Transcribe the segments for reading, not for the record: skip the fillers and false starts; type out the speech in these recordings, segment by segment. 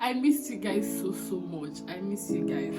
I miss you guys so much. I miss you guys.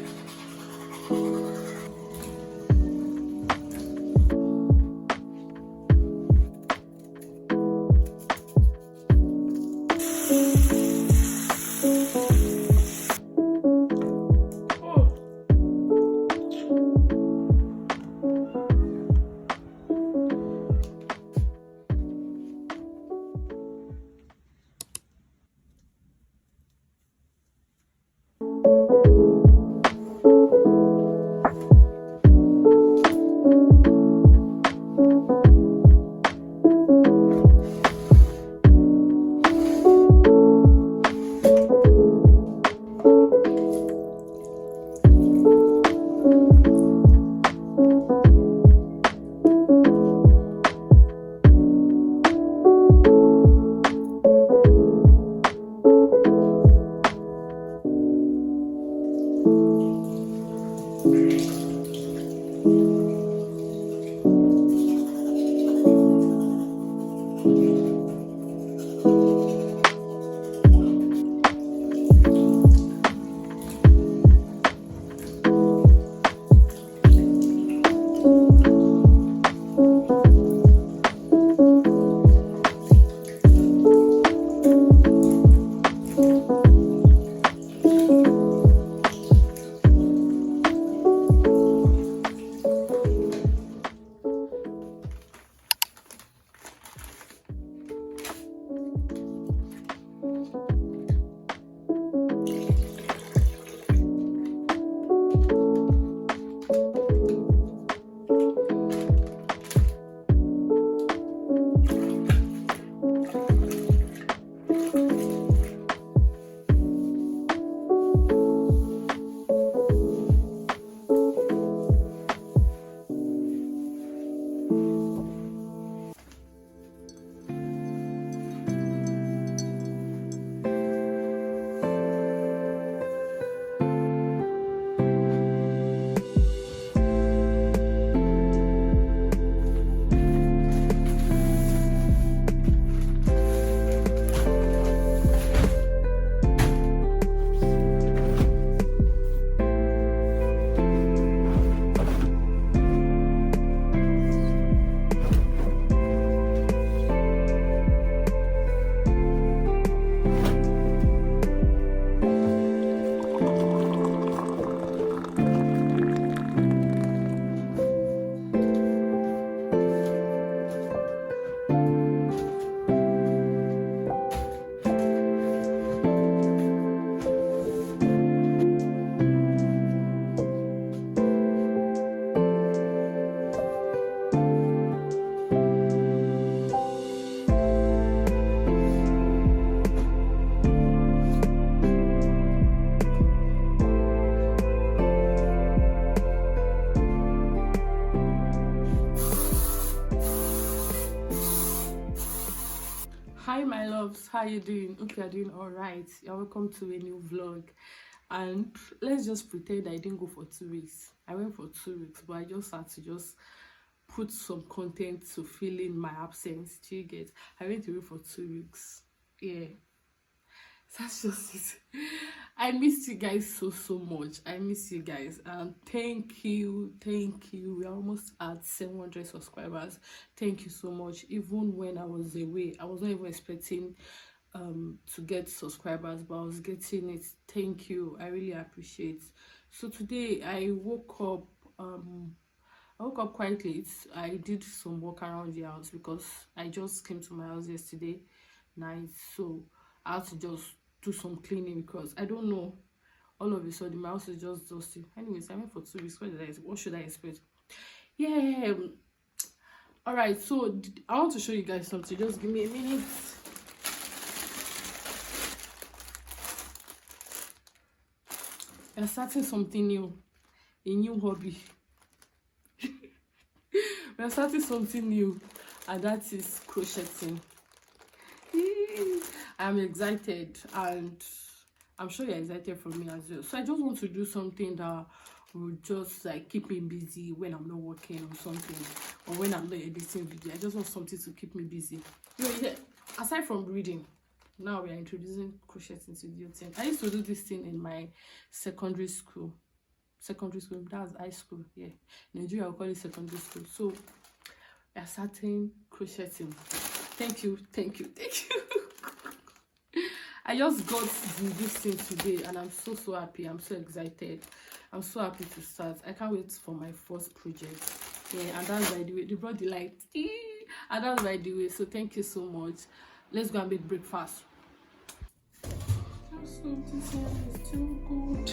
Hi my loves, how you doing? Hope you are doing all right. You're welcome to a new vlog. And let's just pretend I didn't go for 2 weeks. I went for 2 weeks, but I just had to just put some content to fill in my absence. Do you get? I went away for 2 weeks. Yeah, that's just it. I miss you guys so much. I miss you guys, and thank you. We're almost at 700 subscribers. Thank you so much. Even when I was away, I was not even expecting to get subscribers, but I was getting it. Thank you, I really appreciate. So today I woke up quite late. I did some work around the house because I just came to my house yesterday night, so I had to just do some cleaning because I don't know, all of a sudden my house is just dusty. Anyways, I went for 2 weeks. What should I expect? Yeah. All right, so I want to show you guys something. Just give me a minute. I'm starting something new, a new hobby. We're starting something new, and that is crocheting. I'm excited, and I'm sure you're excited for me as well. So I just want to do something that will just like keep me busy when I'm not working on something, or when I'm not editing video. I just want something to keep me busy. You know, aside from reading, Now we are introducing crochet into the thing. I used to do this thing in my secondary school. That's high school. Yeah, Nigeria will call it secondary school. So we are starting crocheting. Thank you. I just got this thing today and I'm so happy. I'm so excited. I'm so happy to start. I can't wait for my first project. Yeah, and that's by the way. They brought the light. And that's by the way. So thank you so much. Let's go and make breakfast. So this one is too good.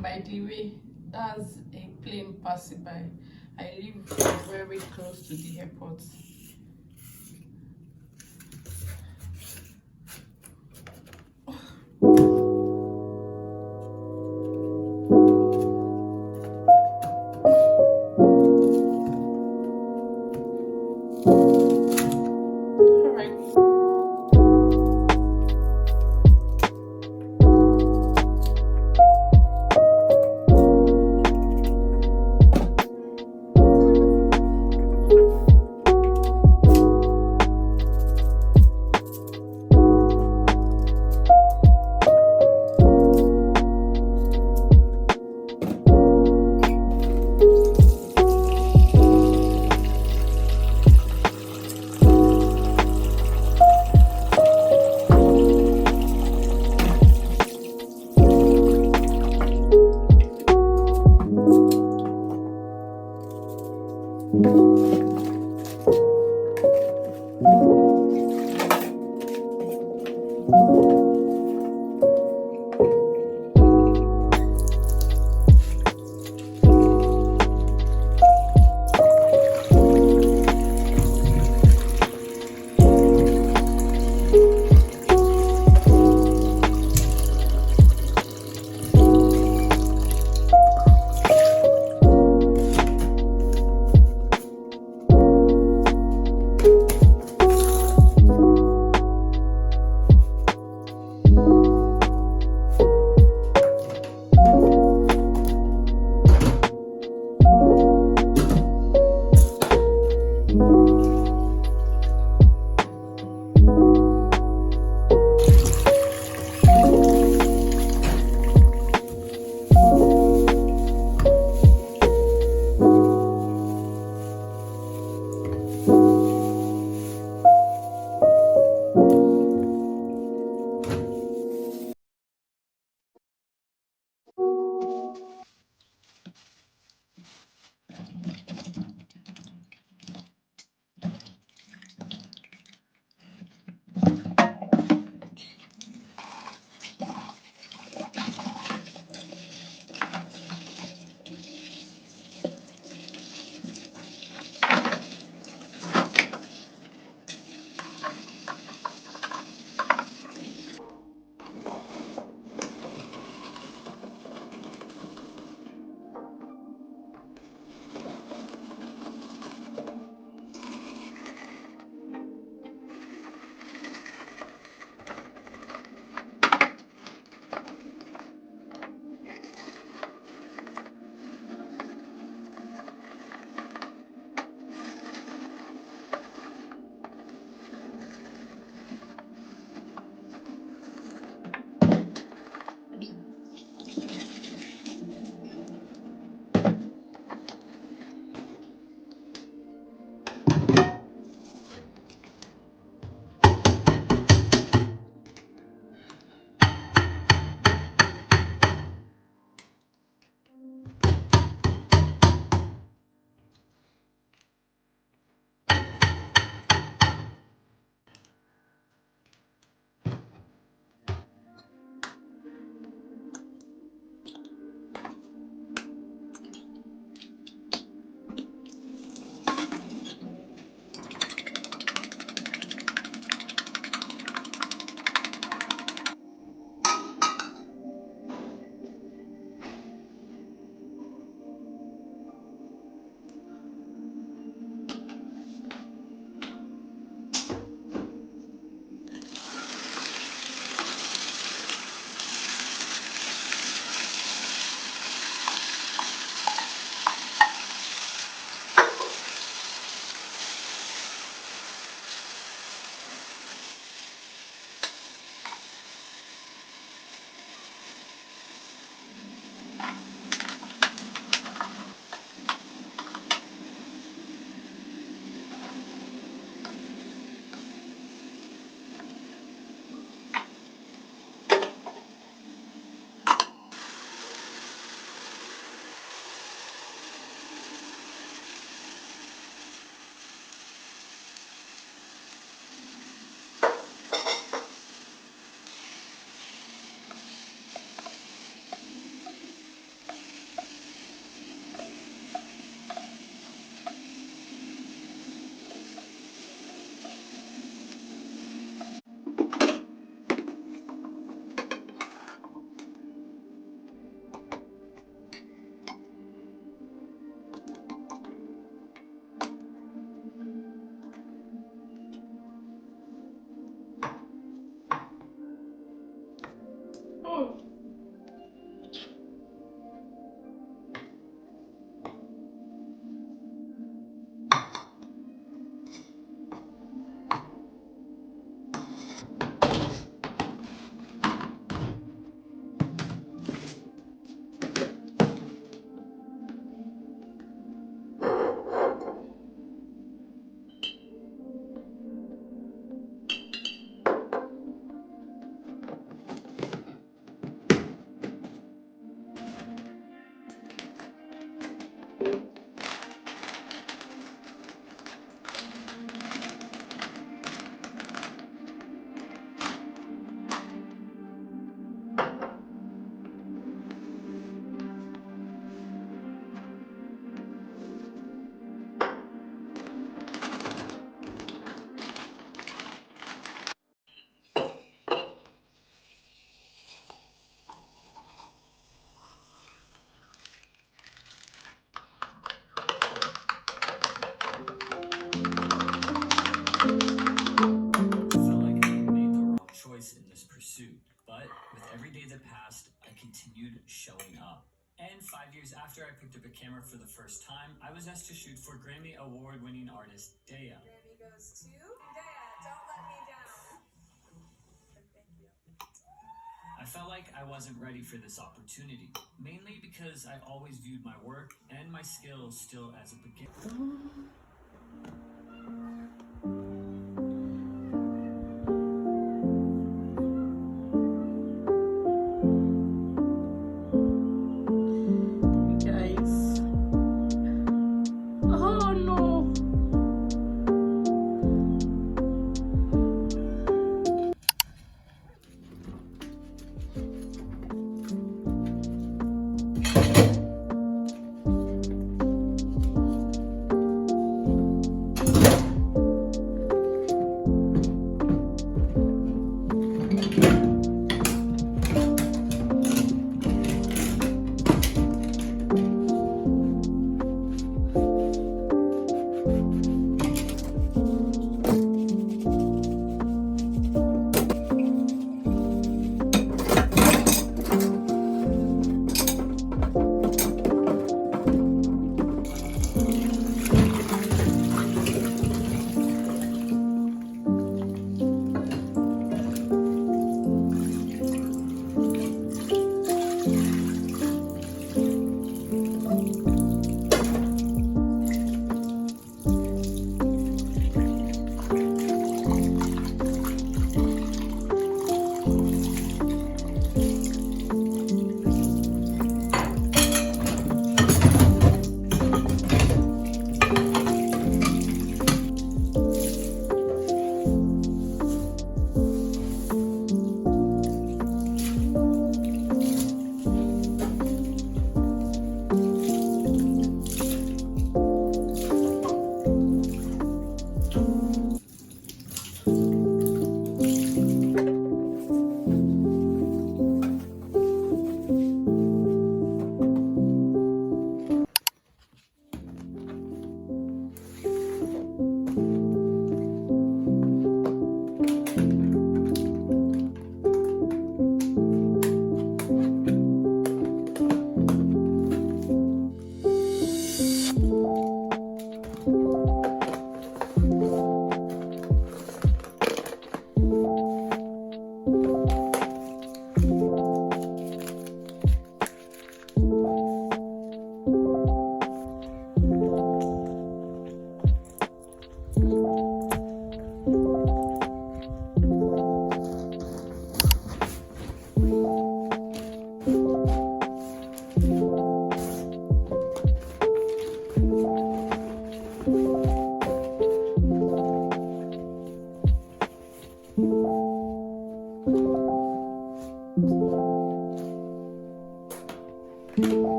By the way, that's a plane passing by. I live very close to the airport. I was asked to shoot for Grammy Award-winning artist Daya. Grammy goes to Daya. Don't let me down. Thank you. I felt like I wasn't ready for this opportunity, mainly because I always viewed my work and my skills still as a beginner. Guys. Oh no.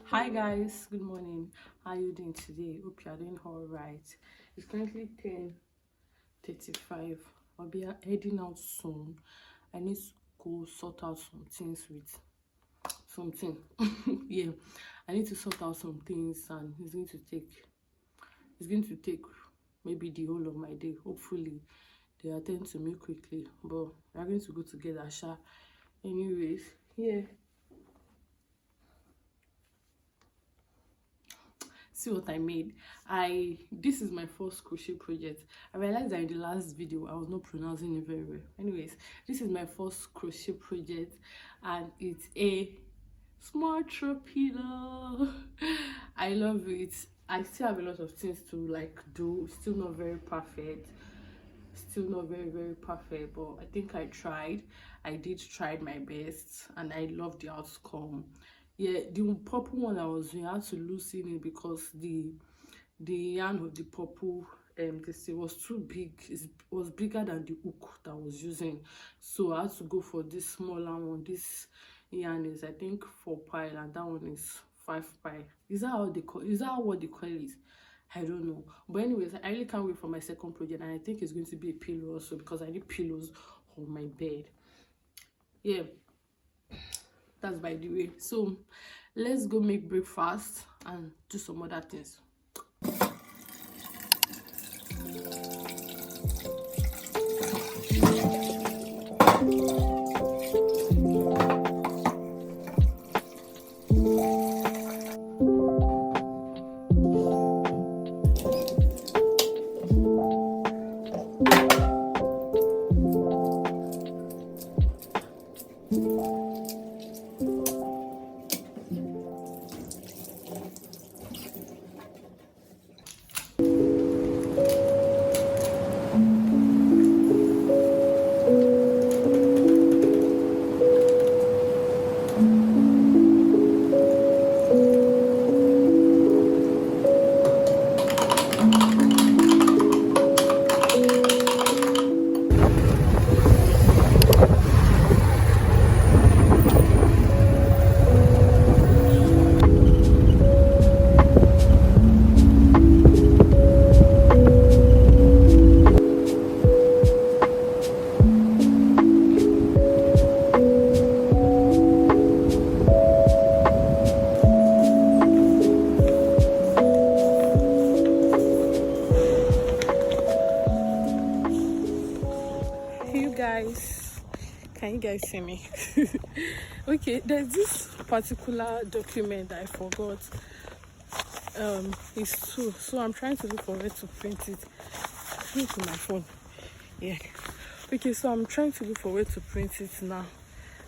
Hi guys, good morning. How are you doing today? Hope you are doing all right. It's currently 10:35. I'll be heading out soon. I need to go sort out some things with something. Yeah, I need to sort out some things, and it's going to take maybe the whole of my day. Hopefully they attend to me quickly, but we're going to go together, sha. Anyways, yeah. See what I made. This is my first crochet project. I realized that in the last video I was not pronouncing it very well. Anyways, this is my first crochet project, and it's a small throw pillow. I love it. I still have a lot of things to like do. Still not very perfect, still not very perfect, but I think I tried my best, and I love the outcome. Yeah, the purple one I was doing, I had to loosen it because the yarn of the purple this was too big. It was bigger than the hook that I was using, so I had to go for this smaller one. This yarn is, I think, 4 pile, and that one is 5 pile. Is that what they call it? I don't know. But anyways, I really can't wait for my second project, and I think it's going to be a pillow also, because I need pillows on my bed. Yeah, that's by the way. So let's go make breakfast and do some other things. Can you guys see me? Okay, there's this particular document that I forgot. It's two, so I'm trying to look for where to print it. Print my phone. Yeah. Okay, so I'm trying to look for where to print it now,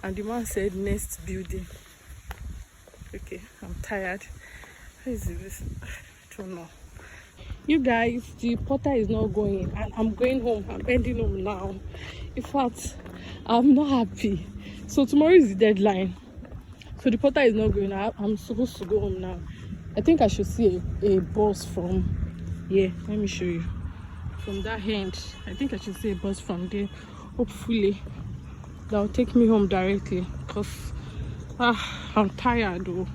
and the man said next building. Okay, I'm tired. How is this? I don't know. You guys, the porter is not going, and I'm going home. I'm heading home now. In fact, I'm not happy. So tomorrow is the deadline. So the porter is not going. I'm supposed to go home now. I think I should see a bus from here. Let me show you. From that end, I think I should see a bus from there. Hopefully, that will take me home directly. Because I'm tired though.